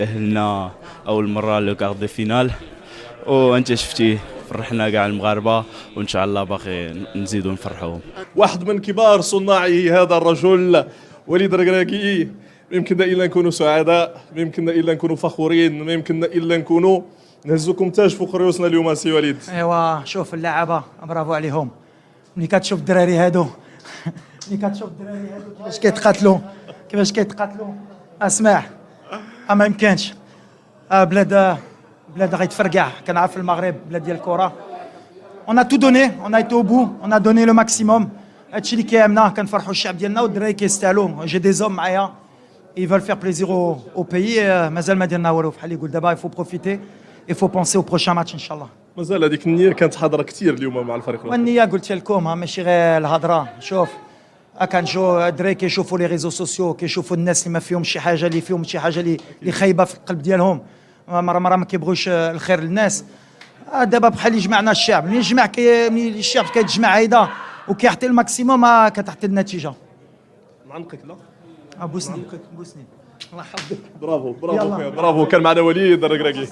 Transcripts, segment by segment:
تأهلنا اول مره لو كارت دي فينال، وانت شفتيه فرحنا كاع المغاربه، وان شاء الله باقي نزيدوا نفرحوهم. واحد من كبار صناعه هذا الرجل وليد ركراكي، ما يمكننا الا نكونوا سعداء، ما يمكننا الا نكونوا فخورين، ما يمكننا الا نكونوا نهزوكم تاج فوق رؤوسنا اليوم سي وليد. ايوا شوف اللعابه برافو عليهم. ملي كتشوف الدراري هادو ملي كتشوف الدراري هادو كيفاش كيتقاتلوا اسمع، ما يمكنش. بلاد غيتفرقع، كنعرف المغرب بلاد ديال الكره. اون ا تو دوني، اون ا ايتي او بو، اون ا دوني لو ماكسيموم. هادشي اللي كيهمنا، كنفرحوا الشعب ديالنا والدراري كيستاهلوا. جي دي زوم معايا يفول فير بليزير او بيي، مازال ما درنا والو. بحال اللي يقول دابا يفو بروفيتي، يفو بونسي او بروشان ماتش ان شاء الله. مازال هذيك النيه كانت حاضره كثير اليوم مع الفريق الوطني. والنيه قلت لكم ماشي غير الهضره. شوف كنجو الدراري كيشوفوا لي ريزو سوسيو، كيشوفوا الناس اللي ما فيهم شي حاجه، اللي فيهم شي حاجه اللي خايبه في القلب ديالهم، مره ما كيبغوش الخير للناس. دابا بحال اللي جمعنا الشعب، ملي الشعب كيتجمع هيدا وكيعطي الماكسيموم كتعطي النتيجه. نعنقك لا بوسني الله يحفظك. برافو خويا، برافو. كان معنا وليد الركراكي.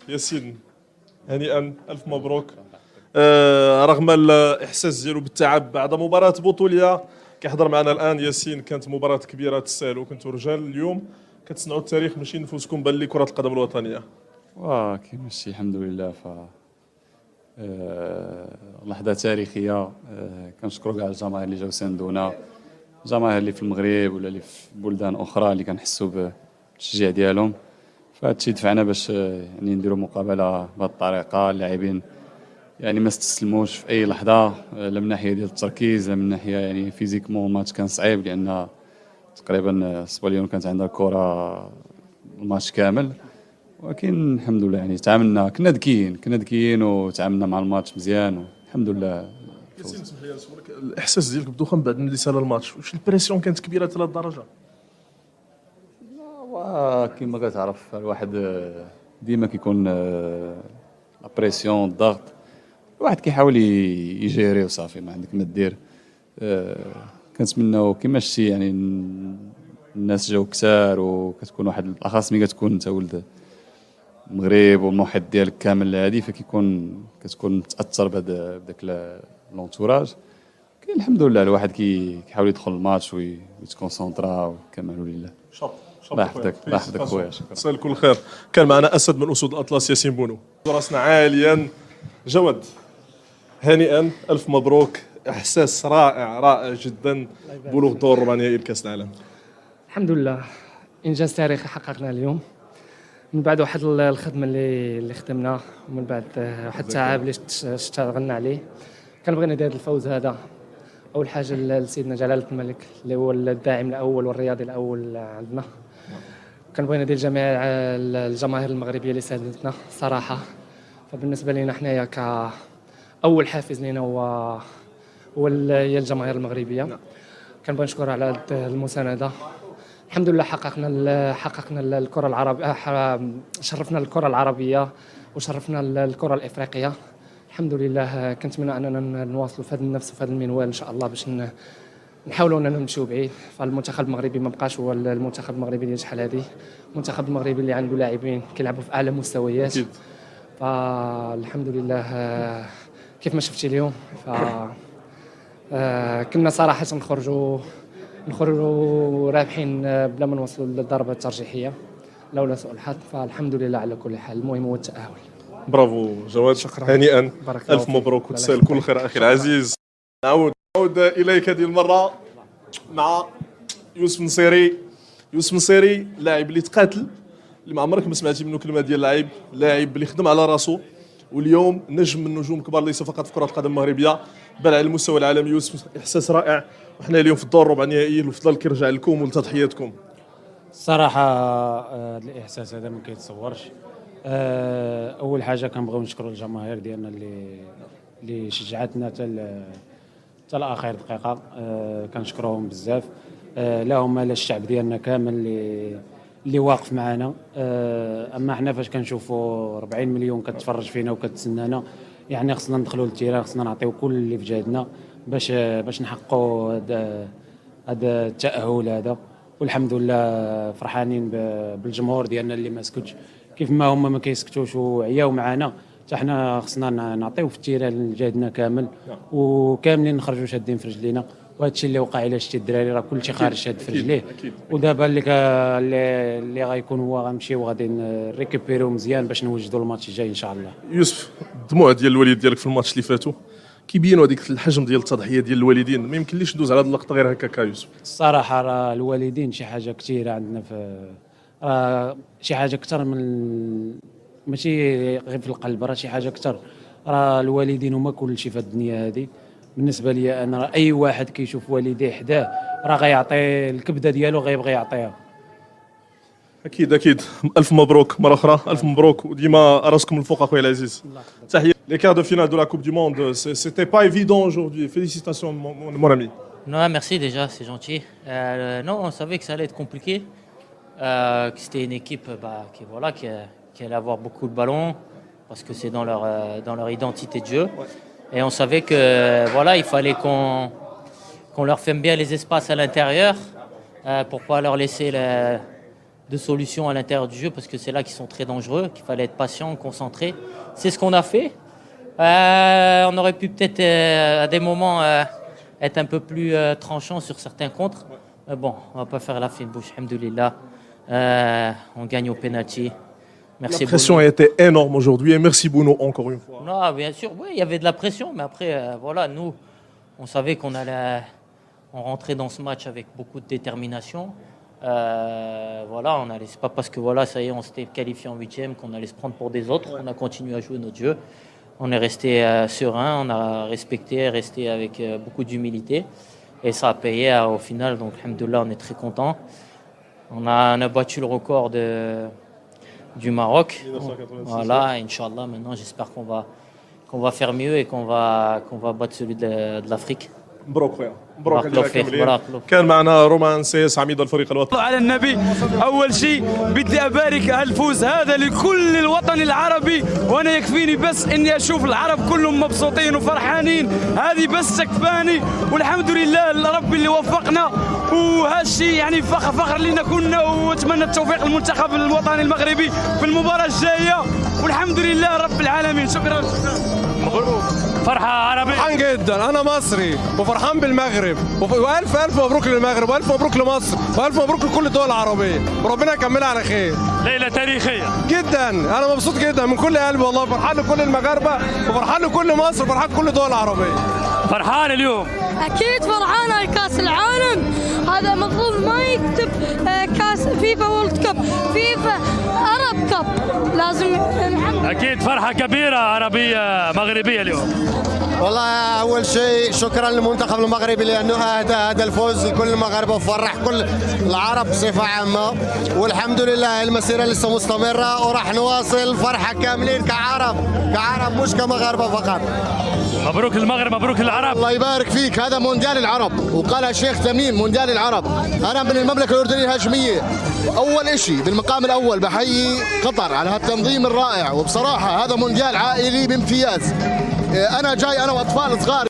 ياسين هنيئا، الف مبروك. رغم الاحساس ديالو بالتعب بعد مباراه بطوليه كيحضر معنا الان. ياسين كانت مباراه كبيره تستاهلوا، كنتوا رجال اليوم كتصنعوا التاريخ ماشي نفوسكم بل لكره القدم الوطنيه. كيما شتي الحمد لله. ف لحظه تاريخيه. كنشكروا كاع الجماهير اللي جاو ساندونا، الجماهير اللي في المغرب ولا اللي في بلدان اخرى اللي كنحسوا بالتشجيع ديالهم. فهذا الشيء دفعنا باش يعني نديروا مقابله بهذه الطريقه. اللاعبين يعني ما استسلموش في اي لحظه، لا من ناحيه ديال التركيز، لا من ناحيه يعني فيزيكمون الماتش كان صعيب، لان تقريبا سباليون كانت عندها الكره الماتش كامل. ولكن الحمد لله يعني تعاملنا، كنا ذكيين وتعاملنا مع الماتش مزيان والحمد لله. ياسين اسمح لي نسولك، الاحساس ديالك بدوخا من بعد ملي سال الماتش، واش البريسيون كانت كبيره لهذ الدرجه؟ كما كتعرف الواحد ديما كيكون لا بريسيون، الضغط، الواحد كيحاول يجيري وصافي ما عندك ما دير. كنتمناو كما شتي يعني الناس جاو كثار، وكتكون واحد بالاخص ملي كتكون انت ولد المغرب والمحيط ديالك كامل هادي، كتكون متاثر بداك لونتوراج. الحمد لله الواحد كيحاول يدخل الماتش ويتكونسونطرا وكملوا لله. الله يحفظك خويا، شكرا. مساء كل خير. كان معنا اسد من اسود الاطلس ياسين بونو. راسنا عاليا. جواد هنيئا، الف مبروك. احساس رائع جدا، بلوغ دور ربع نهائي لكاس العالم. الحمد لله، انجاز تاريخي حققناه اليوم من بعد واحد الخدمه اللي خدمناه، ومن بعد واحد التعب اللي اشتغلنا عليه. كان بغينا ندير الفوز هذا اول حاجه لسيدنا جلاله الملك اللي هو الداعم الاول والرياضي الاول عندنا. كان بغينا ندير جميع الجماهير المغربيه اللي ساندتنا صراحه. فبالنسبه لنا حنايا كاول حافز لنا هو هي الجماهير المغربيه. كنبغي نشكر على المسانده. الحمد لله حققنا الكره العربيه، شرفنا الكره العربيه وشرفنا الكره الافريقيه. الحمد لله. كنتمنى اننا نواصلوا في هذا النفس وفي هذا المنوال ان شاء الله، باش نحاولوا اننا نمشيو بعيد. فالمنتخب المغربي ما بقاش هو المنتخب المغربي ديال شحال هذه، المنتخب المغربي اللي عنده لاعبين كيلعبوا في اعلى مستويات. فالحمد لله كيف ما شفتي اليوم. كنا صراحه نخرجوا رابحين بلا ما نوصلوا للضربه الترجيحيه لولا سوء الحظ. فالحمد لله على كل حال، المهم هو التاهل. برافو جواد، شكرا. هنيئا، الف مبروك وتسال كل خير اخي العزيز. نعود اليك هذه المره مع يوسف نصيري. يوسف نصيري لاعب اللي تقاتل، اللي ما عمرك ما سمعتي منه كلمه ديال لاعب اللي خدم على راسو، واليوم نجم من نجوم كبار ليس فقط في كره القدم المغربيه بل على المستوى العالمي. يوسف، احساس رائع، وحنا اليوم في الدور ربع نهائي، الفضل كيرجع لكم ولتضحياتكم. الصراحه الاحساس هذا ما كيتصورش. اول حاجه كنبغيو نشكروا الجماهير ديالنا اللي شجعتنا حتى لاخر دقيقه. كنشكروهم بزاف. اللهم لا الشعب ديالنا كامل اللي واقف معنا. اما حنا فاش كنشوفوا 40 مليون كتفرج فينا وكتسنانا، يعني خصنا ندخلوا للتيران، خصنا نعطيو كل اللي في جهدنا باش نحققوا هذا التاهل هذا. والحمد لله فرحانين بالجمهور ديالنا اللي ما سكتش كيف ما هما ما كيسكتوش وعياو معنا، حتى حنا خصنا نعطيو في التيران جهدنا كامل وكاملين نخرجوا شادين في رجلينا. وهذا الشيء اللي وقع الى شتي الدراري راه كلشي خارج شاد في رجليه. ودابا اللي غيكون هو غنمشي وغادي نريكوبيريو مزيان باش نوجدوا الماتش الجاي ان شاء الله. يوسف، الدموع ديال الوالد ديالك في الماتش اللي فاتوا كيبينوا هذيك الحجم ديال التضحيه ديال الوالدين، ما يمكنليش ندوز على هذه اللقطه غير هكاك يوسف. الصراحه راه الوالدين شي حاجه كثيره عندنا في شي حاجه اكثر من ماشي غير في القلب، راه شي حاجه اكثر. راه الوالدين هما كل شيء في الدنيا هذه. بالنسبه لي انا راه اي واحد كيشوف والديه حداه راه غيعطي الكبده ديالو غيبغي يعطيها. اكيد اكيد، الف مبروك مره اخرى، الف مبروك وديما راسكم الفوق اخويا العزيز. تحيه. Les quarts de finale de la Coupe du Monde, c'était pas évident aujourd'hui. Félicitations mon ami. Non, merci déjà, c'est gentil. Non, on savait que ça allait être compliqué, que c'était une équipe qui allait avoir beaucoup de ballons parce que c'est dans leur identité de jeu. Et on savait que voilà, il fallait qu'on leur ferme bien les espaces à l'intérieur pour pas leur laisser de solutions à l'intérieur du jeu parce que c'est là qu'ils sont très dangereux, qu'il fallait être patient, concentré. C'est ce qu'on a fait. On aurait pu peut-être à des moments être un peu plus tranchant sur certains contres. Mais bon, on va pas faire la fine bouche, alhamdoulilah. On gagne au penalty. Merci. La pression a été énorme aujourd'hui et merci Bruno encore une fois. Non, bien sûr, oui, il y avait de la pression, mais après, voilà, nous, on savait on rentrait dans ce match avec beaucoup de détermination. Voilà, c'est pas parce que voilà, ça y est, on s'était qualifié en 8e qu'on allait se prendre pour des autres. On a continué à jouer notre jeu. On est resté serein, on a resté avec beaucoup d'humilité et ça a payé au final. Donc, alhamdoulilah, on est très content. On a battu le record du Maroc. Voilà, Inch'Allah, maintenant j'espère qu'on va faire mieux et qu'on va battre celui de l'Afrique. مبروك خويا، مبروك بارك الله عليك فيك، بارك الله. كان معنا رومان سيس عميد الفريق الوطني. على النبي، اول شيء بدي ابارك الفوز هذا لكل الوطن العربي، وانا يكفيني بس اني اشوف العرب كلهم مبسوطين وفرحانين، هذه بس تكفاني. والحمد لله لرب اللي وفقنا، وهالشيء يعني فخر لنا كنا، واتمنى التوفيق للمنتخب الوطني المغربي في المباراه الجايه، والحمد لله رب العالمين. شكرا. مبروك. فرحه عربيه. فرحان جدا، انا مصري وفرحان بالمغرب، والف الف مبروك للمغرب، والف مبروك لمصر، والف مبروك لكل الدول العربيه، وربنا يكملها على خير. ليله تاريخيه جدا، انا مبسوط جدا من كل قلبي والله، فرحان لكل المغاربه وفرحان لكل مصر وفرحان لكل الدول العربيه. فرحان اليوم؟ اكيد فرحان على كاس العالم، هذا المفروض ما يكتب كاس فيفا وورلد كاب، فيفا عرب كاب، لازم اكيد فرحه كبيره عربيه مغربيه اليوم. والله اول شيء شكرا للمنتخب المغربي لانه اهدى هذا الفوز لكل المغاربه وفرح كل العرب بصفه عامه، والحمد لله المسيره لسه مستمره وراح نواصل فرحه كاملين كعرب مش كمغاربه فقط. مبروك المغرب، مبروك العرب. الله يبارك فيك، هذا مونديال العرب، وقالها الشيخ تميم مونديال العرب. انا من المملكه الاردنيه الهاشميه، اول شيء بالمقام الاول بحيي قطر على هالتنظيم الرائع، وبصراحه هذا مونديال عائلي بامتياز. انا جاي انا واطفال صغار